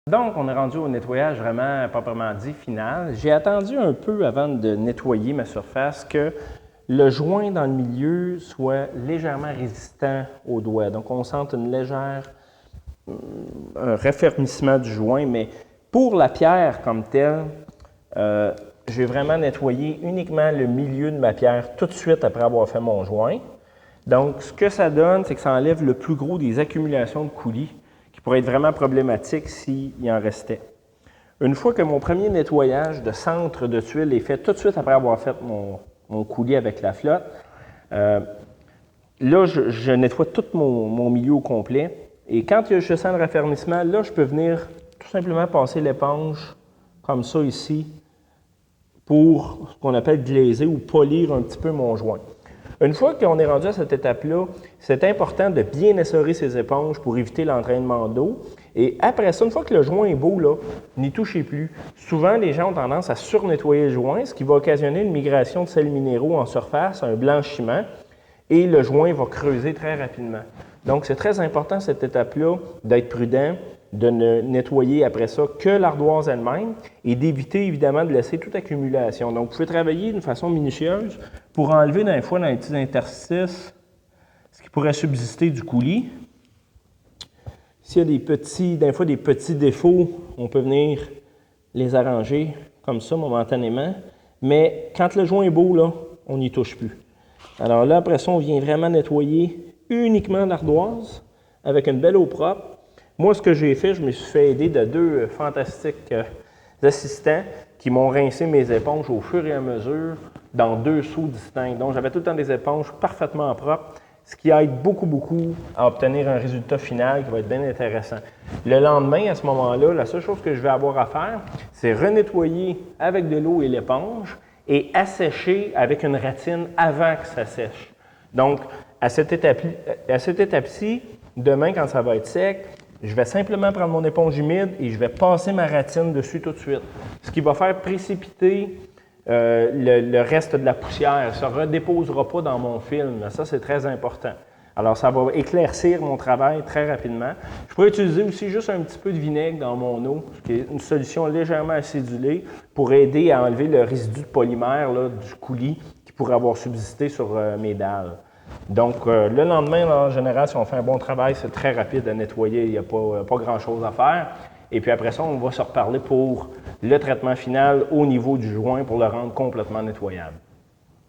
Donc, on est rendu au nettoyage vraiment proprement dit final. J'ai attendu un peu avant de nettoyer ma surface que le joint dans le milieu soit légèrement résistant aux doigts. Donc, on sent une légère un raffermissement du joint, mais pour la pierre comme telle, j'ai vraiment nettoyé uniquement le milieu de ma pierre tout de suite après avoir fait mon joint. Donc, ce que ça donne, c'est que ça enlève le plus gros des accumulations de coulis qui pourraient être vraiment problématiques s'il en restait. Une fois que mon premier nettoyage de centre de tuile est fait tout de suite après avoir fait mon coulis avec la flotte, là, je nettoie tout mon milieu au complet. Et quand je sens le raffermissement, là, je peux venir tout simplement passer l'éponge comme ça ici pour ce qu'on appelle glazer ou polir un petit peu mon joint. Une fois qu'on est rendu à cette étape-là, c'est important de bien essorer ces éponges pour éviter l'entraînement d'eau. Et après ça, une fois que le joint est beau, là, n'y touchez plus. Souvent, les gens ont tendance à surnettoyer le joint, ce qui va occasionner une migration de sels minéraux en surface, un blanchiment, et le joint va creuser très rapidement. Donc, c'est très important, cette étape-là, d'être prudent, de ne nettoyer après ça que l'ardoise elle-même et d'éviter évidemment de laisser toute accumulation. Donc, vous pouvez travailler d'une façon minutieuse pour enlever des fois dans les petits interstices ce qui pourrait subsister du coulis. S'il y a des fois des petits défauts, on peut venir les arranger comme ça momentanément. Mais quand le joint est beau, là, on n'y touche plus. Alors là, après ça, on vient vraiment nettoyer uniquement l'ardoise avec une belle eau propre. Moi, ce que j'ai fait, je me suis fait aider de deux fantastiques assistants qui m'ont rincé mes éponges au fur et à mesure dans deux seaux distincts. Donc, j'avais tout le temps des éponges parfaitement propres, ce qui aide beaucoup à obtenir un résultat final qui va être bien intéressant. Le lendemain, à ce moment-là, la seule chose que je vais avoir à faire, c'est renettoyer avec de l'eau et l'éponge et assécher avec une ratine avant que ça sèche. Donc, à cette étape-ci, demain, quand ça va être sec, je vais simplement prendre mon éponge humide et je vais passer ma ratine dessus tout de suite. Ce qui va faire précipiter le reste de la poussière. Ça ne redéposera pas dans mon film. Ça, c'est très important. Alors, ça va éclaircir mon travail très rapidement. Je pourrais utiliser aussi juste un petit peu de vinaigre dans mon eau, qui est une solution légèrement acidulée pour aider à enlever le résidu de polymère là, du coulis qui pourrait avoir subsisté sur mes dalles. Donc, le lendemain, là, en général, si on fait un bon travail, c'est très rapide à nettoyer. Il n'y a pas grand-chose à faire. Et puis après ça, on va se reparler pour le traitement final au niveau du joint pour le rendre complètement nettoyable.